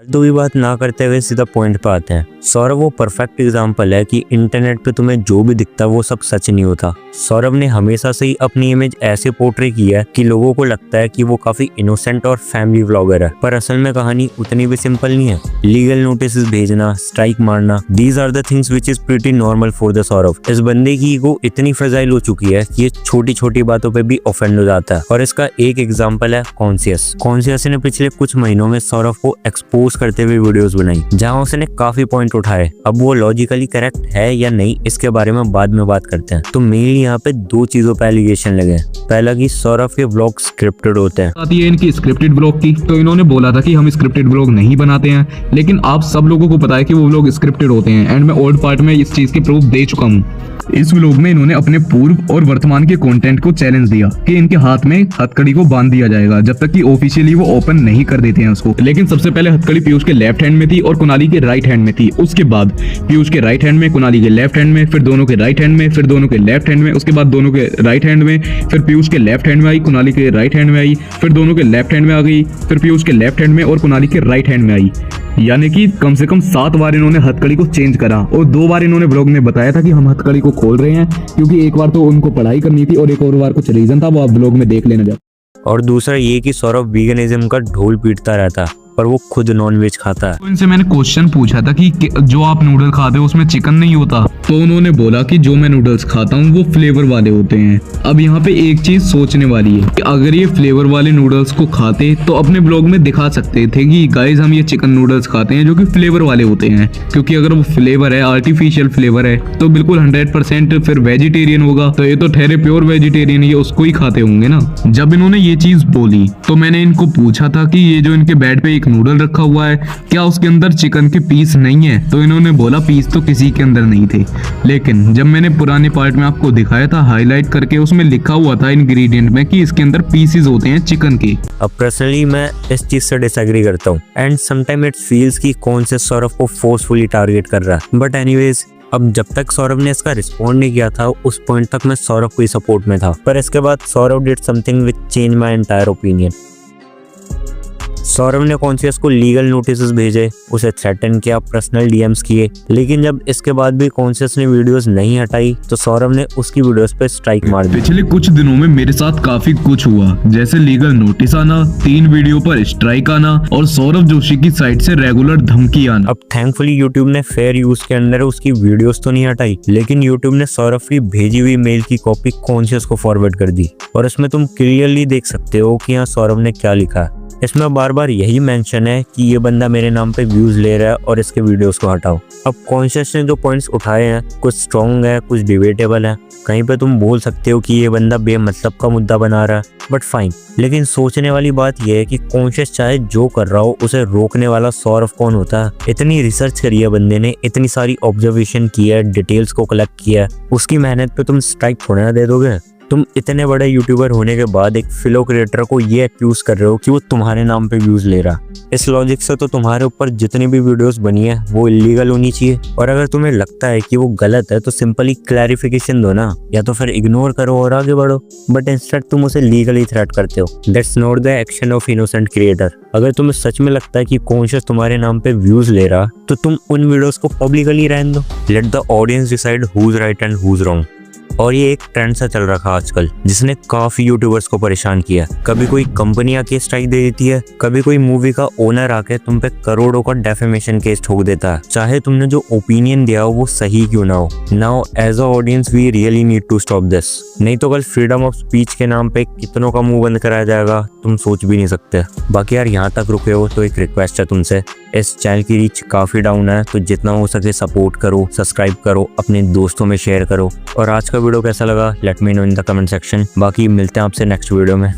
फालतू की बात ना करते हुए सीधा पॉइंट पे आते हैं। सौरभ वो परफेक्ट एग्जाम्पल है कि इंटरनेट पे तुम्हें जो भी दिखता है वो सब सच नहीं होता। सौरभ ने हमेशा से ही अपनी इमेज ऐसे पोर्ट्रे की है कि लोगों को लगता है कि वो काफी इनोसेंट और फैमिली व्लॉगर है, पर असल में कहानी उतनी भी सिंपल नहीं है। लीगल नोटिस भेजना, स्ट्राइक मारना, these are the things which is pretty normal for the Saurabh. इस बंदे की ईगो इतनी फ्रेजाइल हो चुकी है कि ये छोटी छोटी बातों पे भी ऑफेंड हो जाता है, और इसका एक एग्जाम्पल है कॉन्शियस ने पिछले कुछ महीनों में सौरभ को एक्सपोज करते हुए वीडियोस बनाई, जहां उसने काफी पॉइंट उठाए। अब वो लॉजिकली करेक्ट है या नहीं इसके बारे में बाद में बात करते हैं। तो मेनली यहाँ पे दो चीजों पे एलिगेशन लगे। पहला कि सौरभ के व्लॉग स्क्रिप्टेड होते हैं। आती है इनकी स्क्रिप्टेड व्लॉग की, तो इन्होंने बोला था कि हम स्क्रिप्टेड व्लॉग नहीं बनाते हैं, लेकिन आप सब लोगों को पता है कि वो व्लॉग स्क्रिप्टेड होते हैं। एंड मैं ओल्ड पार्ट में इस चीज के प्रूफ दे चुका हूँ। इस व्लॉग में इन्होंने अपने पूर्व और वर्तमान के कंटेंट को चैलेंज दिया कि इनके हाथ में हथकड़ी को बांध दिया जाएगा जब तक कि ऑफिशियली वो ओपन नहीं कर देते हैं उसको। लेकिन सबसे पहले हथकड़ी पीयूष के लेफ्ट हैंड में थी और कुणाली के राइट हैंड में थी। उसके बाद पीयूष के राइट हैंड में, कुणाली के लेफ्ट हैंड में, फिर दोनों के राइट हैंड में, फिर दोनों के लेफ्ट हैंड में, उसके बाद दोनों के राइट हैंड में, फिर पीयूष के लेफ्ट हैंड में आई, कुणाली के राइट हैंड में आई, फिर दोनों के लेफ्ट हैंड में आ गई, फिर पीयूष के लेफ्ट हैंड में और कुणाली के राइट हैंड में आई। यानी कि कम से कम 7 बार इन्होंने हथकड़ी को चेंज करा, और 2 बार इन्होंने व्लॉग में बताया था कि हम हथकड़ी को खोल रहे हैं, क्योंकि एक बार तो उनको पढ़ाई करनी थी और एक और बार कुछ रीजन था, वो आप व्लॉग में देख लेना। और दूसरा ये कि सौरभ वीगनिज्म का ढोल पीटता रहता है पर वो खुद नॉनवेज खाता है। तो इनसे मैंने क्वेश्चन पूछा था कि जो आप नूडल खाते हो उसमें चिकन नहीं होता, तो उन्होंने बोला कि जो मैं नूडल्स खाता हूँ वो फ्लेवर वाले होते हैं। अब यहाँ पे एक चीज सोचने वाली है कि अगर ये फ्लेवर वाले नूडल्स को खाते तो अपने ब्लॉग में दिखा सकते थे कि गाइस हम ये चिकन नूडल्स खाते हैं जो कि फ्लेवर वाले होते हैं, क्योंकि अगर वो फ्लेवर है, आर्टिफिशियल फ्लेवर है, तो बिल्कुल 100% फिर वेजिटेरियन होगा। तो ये तो ठहरे प्योर वेजिटेरियन, ये उसको ही खाते होंगे ना। जब इन्होंने ये चीज बोली तो मैंने इनको पूछा था कि ये जो इनके बेड पे नूडल रखा हुआ है, क्या उसके अंदर चिकन के पीस नहीं है? तो इन्होंने बोला पीस तो किसी के अंदर नहीं थे। लेकिन जब मैंने पुराने पार्ट में आपको दिखाया था हाईलाइट करके, उसमें लिखा हुआ था इंग्रेडिएंट में कि इसके अंदर पीसेस होते हैं चिकन के। अब पर्सनली मैं इस चीज से डिसएग्री करता हूँ, एंड समटाइम इट फील्स कि कौन से सौरभ को फोर्सफुली टारगेट कर रहा है। बट एनीवेज, अब जब तक सौरभ ने इसका रिस्पॉन्ड नहीं किया था उस पॉइंट तक मैं सौरभ को ही सपोर्ट में था, पर इसके बाद Saurabh did something which change my entire opinion. Saurabh ने कॉन्शियस को लीगल नोटिस भेजे, उसे थ्रेटन किया, पर्सनल डीएम्स किए, लेकिन जब इसके बाद भी कॉन्शियस ने वीडियोस नहीं हटाई तो सौरभ ने उसकी वीडियोस पे स्ट्राइक मार दी। पिछले कुछ दिनों में मेरे साथ काफी कुछ हुआ, जैसे लीगल नोटिस आना, 3 वीडियो पर स्ट्राइक आना और सौरभ जोशी की साइड से रेगुलर धमकी आना। अब थैंकफुली यूट्यूब ने फेयर यूज के अंदर उसकी वीडियोस तो नहीं हटाई, लेकिन यूट्यूब ने सौरभ की भेजी हुई मेल की कॉपी कॉन्शियस को फॉरवर्ड कर दी, और इसमें तुम क्लियरली देख सकते हो कि यहाँ सौरभ ने क्या लिखा है। इसमें बार बार यही मेंशन है कि ये बंदा मेरे नाम पे व्यूज ले रहा है और इसके वीडियोस को हटाओ। अब कॉन्शियस ने जो पॉइंट्स उठाए हैं कुछ स्ट्रॉन्ग है, कुछ डिबेटेबल है। कहीं पे तुम बोल सकते हो कि ये बंदा बेमतलब का मुद्दा बना रहा है, बट फाइन। लेकिन सोचने वाली बात यह है कि कॉन्शियस चाहे जो कर रहा हो उसे रोकने वाला सौरभ कौन होता है? इतनी रिसर्च करी है बंदे ने, इतनी सारी ऑब्जर्वेशन की है, डिटेल्स को कलेक्ट किया है, उसकी मेहनत पे तुम स्ट्राइक थोड़ा ना दे दोगे। तुम इतने बड़े यूट्यूबर होने के बाद एक फिलो क्रिएटर को ये एक्यूज कर रहे हो कि वो तुम्हारे नाम पे व्यूज ले रहा। इस लॉजिक से तो तुम्हारे ऊपर जितनी भी वीडियोस बनी है वो इलीगल होनी चाहिए, और अगर तुम्हें लगता है कि वो गलत है तो सिंपली क्लैरिफिकेशन दो ना, या तो फिर इग्नोर करो और आगे बढ़ो। बट इंस्टेड तुम उसे लीगली थ्रेट करते हो। That's not the action of innocent creator. अगर तुम्हें सच में लगता है कि कॉन्शियस तुम्हारे नाम पे व्यूज ले रहा तो तुम उन वीडियोस को पब्लिकली रहने दो। Let the audience decide who is right and who is wrong. और ये एक ट्रेंड सा चल रखा आजकल, जिसने काफी यूट्यूबर्स को परेशान किया। कभी कोई कंपनी आके स्ट्राइक दे देती है, कभी कोई मूवी का ओनर आके तुम पे करोड़ों का डेफेमेशन केस ठोक देता है, चाहे तुमने जो ओपिनियन दिया हो वो सही क्यों ना हो। Now as a audience we really need to stop this, नहीं तो कल फ्रीडम ऑफ स्पीच के नाम पे कितनों का मुंह बंद कराया जाएगा तुम सोच भी नहीं सकते। बाकी यार यहाँ तक रुके हो तो एक रिक्वेस्ट है तुमसे, इस चैनल की रीच काफी डाउन है, तो जितना हो सके सपोर्ट करो, सब्सक्राइब करो, अपने दोस्तों में शेयर करो। और आज का वीडियो कैसा लगा let me know in the comment section. बाकी मिलते हैं आपसे नेक्स्ट वीडियो में।